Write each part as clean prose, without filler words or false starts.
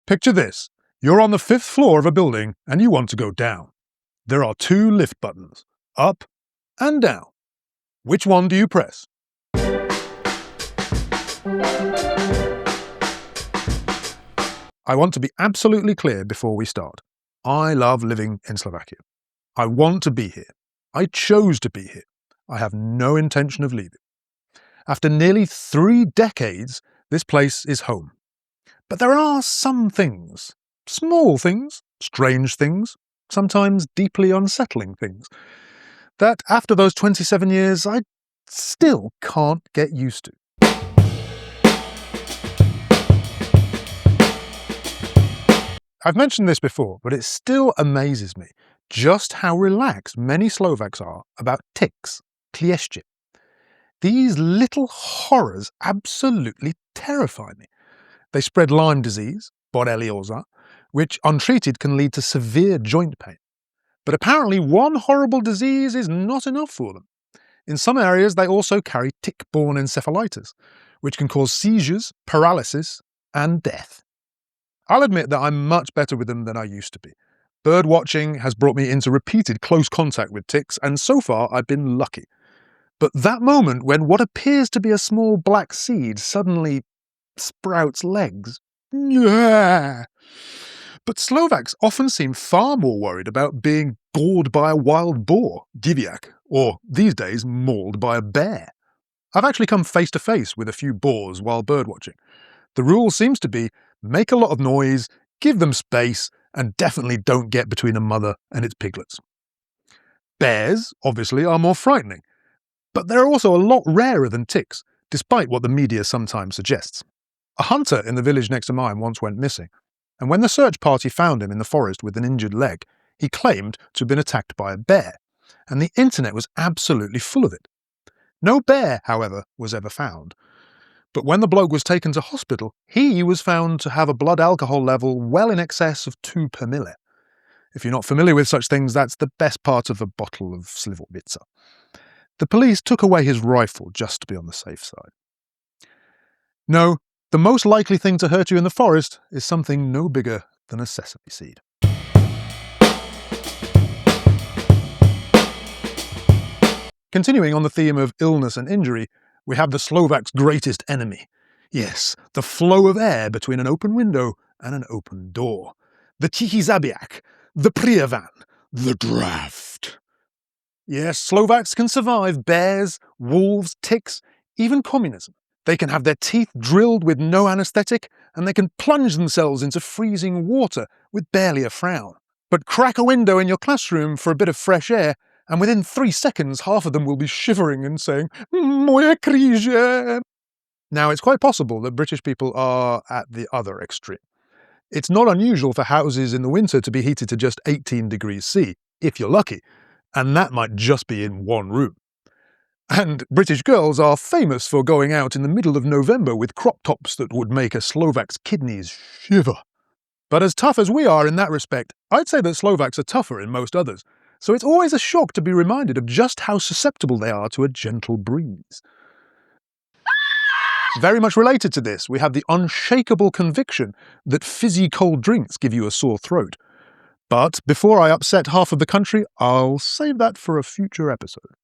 Picture this. You're on the 5th floor of a building and you want to go down. There are 2 lift buttons, up and down. Which one do you press? I want to be absolutely clear before we start. I love living in Slovakia. I want to be here. I chose to be here. I have no intention of leaving. After nearly 3 decades, this place is home. But there are some things, small things, strange things, sometimes deeply unsettling things, that after those 27 years I still can't get used to. I've mentioned this before, but it still amazes me just how relaxed many Slovaks are about ticks, klieště. These little horrors absolutely terrify me. They spread Lyme disease, borrelioza, which untreated can lead to severe joint pain. But apparently one horrible disease is not enough for them. In some areas they also carry tick-borne encephalitis, which can cause seizures, paralysis and death. I'll admit that I'm much better with them than I used to be. Bird watching has brought me into repeated close contact with ticks, and so far I've been lucky. But that moment when what appears to be a small black seed suddenly sprouts legs. Yeah. But Slovaks often seem far more worried about being gored by a wild boar, zabijak, or these days mauled by a bear. I've actually come face to face with a few boars while birdwatching. The rule seems to be make a lot of noise, give them space, and definitely don't get between a mother and its piglets. Bears, obviously, are more frightening, but they're also a lot rarer than ticks, despite what the media sometimes suggests. A hunter in the village next to mine once went missing, and when the search party found him in the forest with an injured leg, he claimed to have been attacked by a bear, and the internet was absolutely full of it. No bear, however, was ever found. But when the bloke was taken to hospital, he was found to have a blood alcohol level well in excess of 2 per ml. If you're not familiar with such things, that's the best part of a bottle of Slivovica. The police took away his rifle just to be on the safe side. No, the most likely thing to hurt you in the forest is something no bigger than a sesame seed. Continuing on the theme of illness and injury, we have the Slovaks' greatest enemy. Yes, the flow of air between an open window and an open door. The tichý zabijak, the prievan, the draft. Yes, Slovaks can survive bears, wolves, ticks, even communism. They can have their teeth drilled with no anaesthetic, and they can plunge themselves into freezing water with barely a frown. But crack a window in your classroom for a bit of fresh air, and within 3 seconds half of them will be shivering and saying, "Moje kríže." Now, it's quite possible that British people are at the other extreme. It's not unusual for houses in the winter to be heated to just 18 degrees C, if you're lucky, and that might just be in one room. And British girls are famous for going out in the middle of November with crop tops that would make a Slovak's kidneys shiver. But as tough as we are in that respect, I'd say that Slovaks are tougher in most others, so it's always a shock to be reminded of just how susceptible they are to a gentle breeze. Very much related to this, we have the unshakable conviction that fizzy cold drinks give you a sore throat. But before I upset half of the country, I'll save that for a future episode.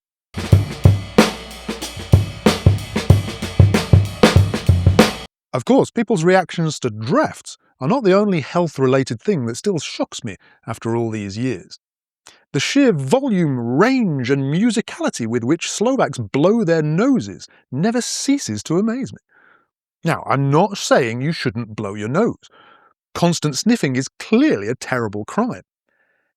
Of course, people's reactions to drafts are not the only health-related thing that still shocks me after all these years. The sheer volume, range and musicality with which Slovaks blow their noses never ceases to amaze me. Now, I'm not saying you shouldn't blow your nose. Constant sniffing is clearly a terrible crime.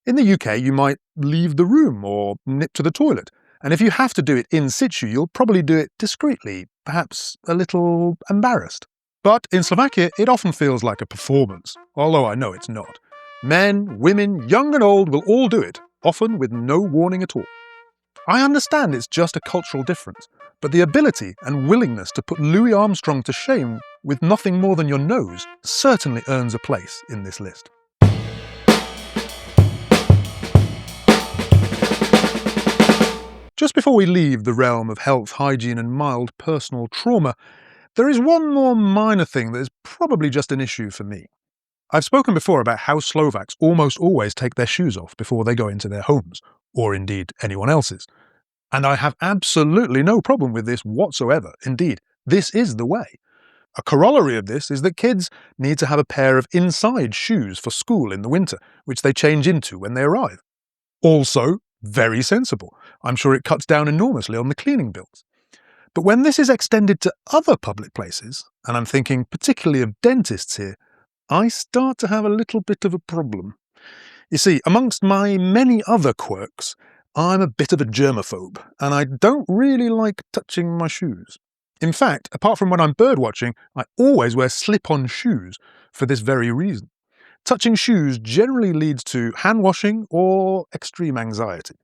In the UK, you might leave the room or nip to the toilet, and if you have to do it in situ, you'll probably do it discreetly, perhaps a little embarrassed. But in Slovakia, it often feels like a performance, although I know it's not. Men, women, young and old will all do it, often with no warning at all. I understand it's just a cultural difference, but the ability and willingness to put Louis Armstrong to shame with nothing more than your nose certainly earns a place in this list. Just before we leave the realm of health, hygiene and mild personal trauma, there is one more minor thing that is probably just an issue for me. I've spoken before about how Slovaks almost always take their shoes off before they go into their homes, or indeed anyone else's. And I have absolutely no problem with this whatsoever. Indeed, this is the way. A corollary of this is that kids need to have a pair of inside shoes for school in the winter, which they change into when they arrive. Also, very sensible. I'm sure it cuts down enormously on the cleaning bills. But when this is extended to other public places, and I'm thinking particularly of dentists here, I start to have a little bit of a problem. You see, amongst my many other quirks, I'm a bit of a germaphobe, and I don't really like touching my shoes. In fact, apart from when I'm birdwatching, I always wear slip-on shoes for this very reason. Touching shoes generally leads to hand washing or extreme anxiety.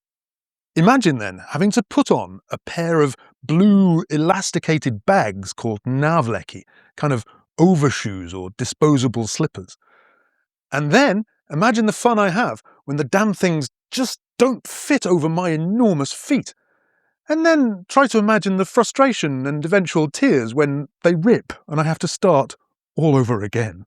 Imagine then having to put on a pair of blue elasticated bags called Návleky, kind of overshoes or disposable slippers. And then imagine the fun I have when the damn things just don't fit over my enormous feet. And then try to imagine the frustration and eventual tears when they rip and I have to start all over again.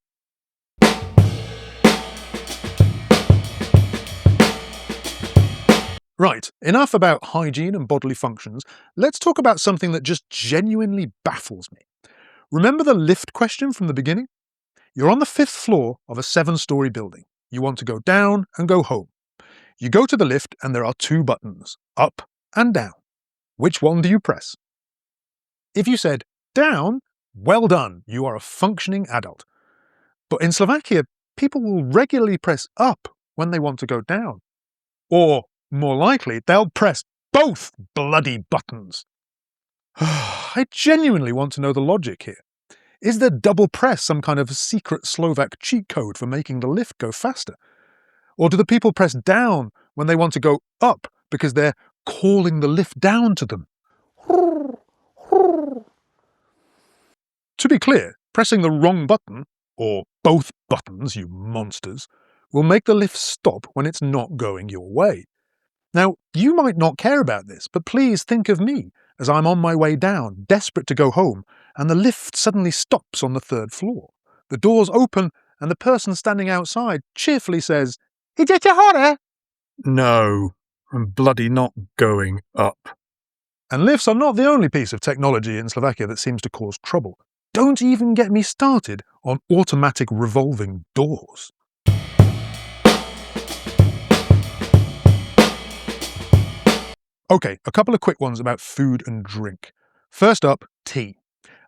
Right, enough about hygiene and bodily functions. Let's talk about something that just genuinely baffles me. Remember the lift question from the beginning? You're on the 5th floor of a 7-story building. You want to go down and go home. You go to the lift and there are 2 buttons, up and down. Which one do you press? If you said down, well done, you are a functioning adult. But in Slovakia, people will regularly press up when they want to go down. Or, more likely, they'll press both bloody buttons. I genuinely want to know the logic here. Is the double press some kind of secret Slovak cheat code for making the lift go faster? Or do the people press down when they want to go up because they're calling the lift down to them? To be clear, pressing the wrong button, or both buttons, you monsters, will make the lift stop when it's not going your way. Now, you might not care about this, but please think of me as I'm on my way down, desperate to go home, and the lift suddenly stops on the 3rd floor. The doors open, and the person standing outside cheerfully says, "Idziecie hore?" No, I'm bloody not going up. And lifts are not the only piece of technology in Slovakia that seems to cause trouble. Don't even get me started on automatic revolving doors. Okay, a couple of quick ones about food and drink. First up, tea.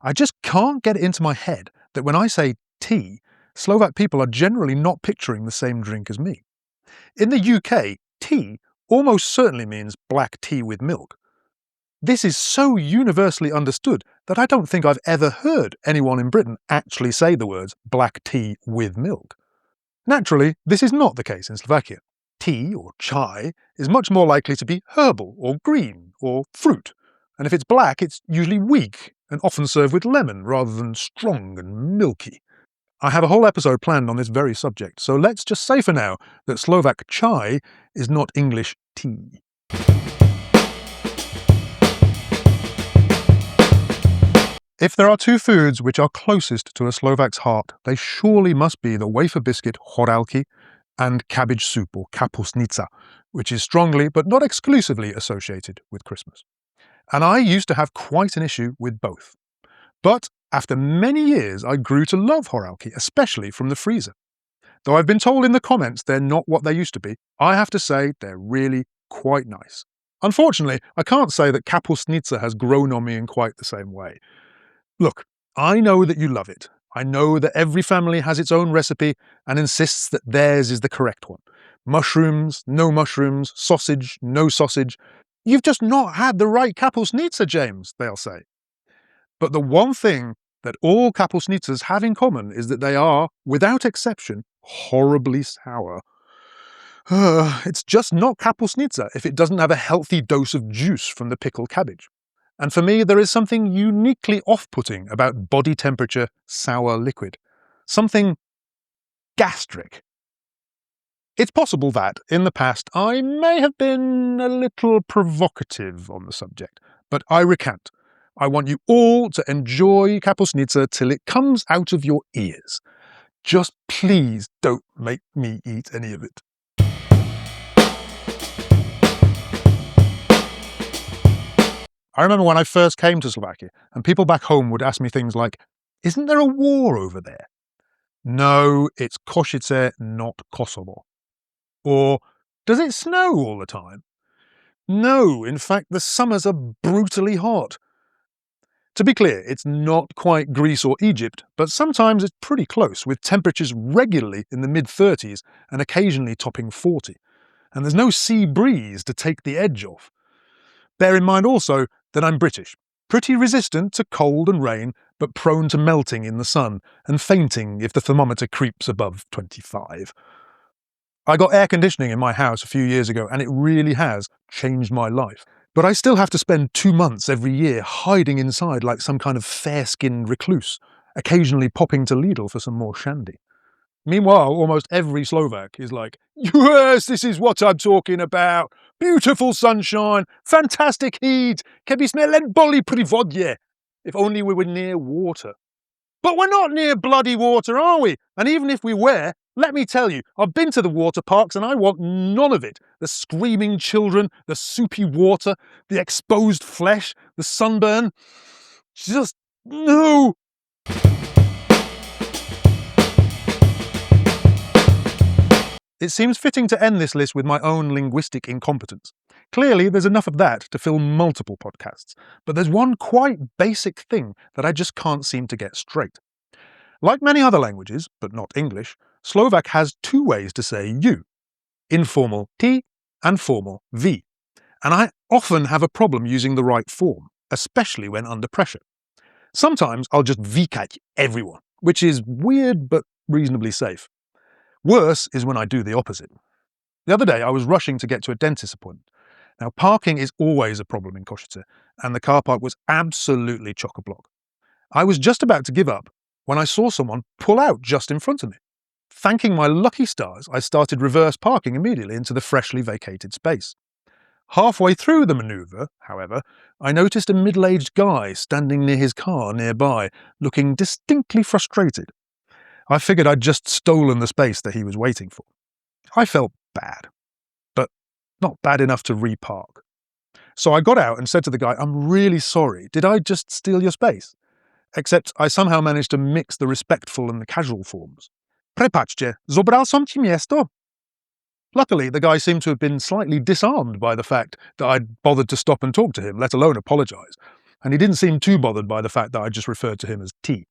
I just can't get it into my head that when I say tea, Slovak people are generally not picturing the same drink as me. In the UK, tea almost certainly means black tea with milk. This is so universally understood that I don't think I've ever heard anyone in Britain actually say the words black tea with milk. Naturally, this is not the case in Slovakia. Tea, or chai, is much more likely to be herbal, or green, or fruit, and if it's black, it's usually weak, and often served with lemon rather than strong and milky. I have a whole episode planned on this very subject, so let's just say for now that Slovak chai is not English tea. If there are 2 foods which are closest to a Slovak's heart, they surely must be the wafer biscuit horálky and cabbage soup, or Kapustnica, which is strongly but not exclusively associated with Christmas. And I used to have quite an issue with both. But after many years I grew to love horálky, especially from the freezer. Though I've been told in the comments they're not what they used to be, I have to say they're really quite nice. Unfortunately, I can't say that Kapustnica has grown on me in quite the same way. Look, I know that you love it. I know that every family has its own recipe and insists that theirs is the correct one. Mushrooms, no mushrooms, sausage, no sausage. You've just not had the right Kapustnica, James, they'll say. But the one thing that all Kapustnicas have in common is that they are, without exception, horribly sour. It's just not Kapustnica if it doesn't have a healthy dose of juice from the pickled cabbage. And for me, there is something uniquely off-putting about body temperature sour liquid. Something gastric. It's possible that, in the past, I may have been a little provocative on the subject, but I recant. I want you all to enjoy Kapustnica till it comes out of your ears. Just please don't make me eat any of it. I remember when I first came to Slovakia and people back home would ask me things like, isn't there a war over there? No, it's Košice, not Kosovo. Or, does it snow all the time? No, in fact, the summers are brutally hot. To be clear, it's not quite Greece or Egypt, but sometimes it's pretty close, with temperatures regularly in the mid-30s and occasionally topping 40. And there's no sea breeze to take the edge off. Bear in mind also that I'm British, pretty resistant to cold and rain, but prone to melting in the sun and fainting if the thermometer creeps above 25. I got air conditioning in my house a few years ago and it really has changed my life. But I still have to spend 2 months every year hiding inside like some kind of fair-skinned recluse, occasionally popping to Lidl for some more shandy. Meanwhile, almost every Slovak is like, yes, this is what I'm talking about. Beautiful sunshine, fantastic heat, keby sme len boli pri vodě. If only we were near water. But we're not near bloody water, are we? And even if we were, let me tell you, I've been to the water parks and I want none of it. The screaming children, the soupy water, the exposed flesh, the sunburn. Just no. It seems fitting to end this list with my own linguistic incompetence. Clearly, there's enough of that to fill multiple podcasts, but there's one quite basic thing that I just can't seem to get straight. Like many other languages, but not English, Slovak has 2 ways to say you, informal ti and formal vi, and I often have a problem using the right form, especially when under pressure. Sometimes I'll just vikať everyone, which is weird but reasonably safe. Worse is when I do the opposite. The other day I was rushing to get to a dentist appointment. Now parking is always a problem in Košice, and the car park was absolutely chock-a-block. I was just about to give up when I saw someone pull out just in front of me. Thanking my lucky stars, I started reverse parking immediately into the freshly vacated space. Halfway through the manoeuvre, however, I noticed a middle-aged guy standing near his car nearby, looking distinctly frustrated. I figured I'd just stolen the space that he was waiting for. I felt bad, but not bad enough to repark. So I got out and said to the guy, I'm really sorry, did I just steal your space? Except I somehow managed to mix the respectful and the casual forms. Prepačte, zobral som ti miesto? Luckily, the guy seemed to have been slightly disarmed by the fact that I'd bothered to stop and talk to him, let alone apologise, and he didn't seem too bothered by the fact that I just referred to him as T.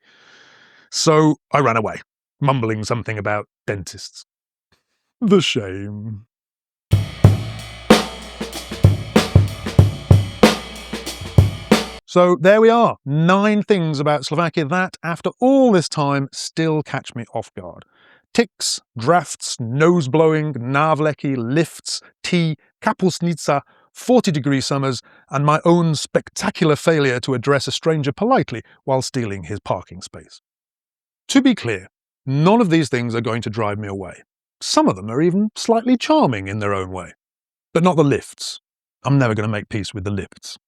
So I ran away, mumbling something about dentists. The shame. So there we are, 9 things about Slovakia that, after all this time, still catch me off guard. Tics, drafts, nose-blowing, Návleky, lifts, tea, Kapustnica, 40-degree summers, and my own spectacular failure to address a stranger politely while stealing his parking space. To be clear, none of these things are going to drive me away. Some of them are even slightly charming in their own way. But not the lifts. I'm never going to make peace with the lifts.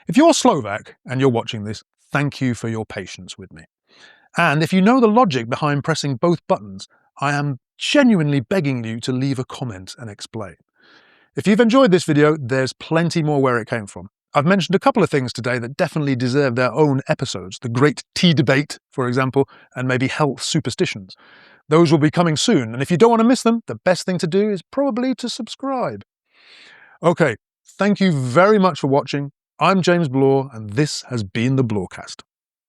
If you're Slovak and you're watching this, thank you for your patience with me. And if you know the logic behind pressing both buttons, I am genuinely begging you to leave a comment and explain. If you've enjoyed this video, there's plenty more where it came from. I've mentioned a couple of things today that definitely deserve their own episodes. The great tea debate, for example, and maybe health superstitions. Those will be coming soon, and if you don't want to miss them, the best thing to do is probably to subscribe. Okay, thank you very much for watching. I'm James Bloor, and this has been the Bloorcast.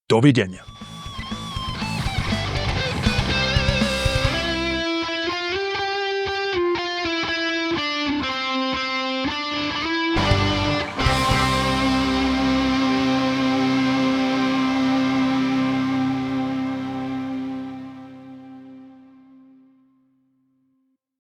Do widzenia.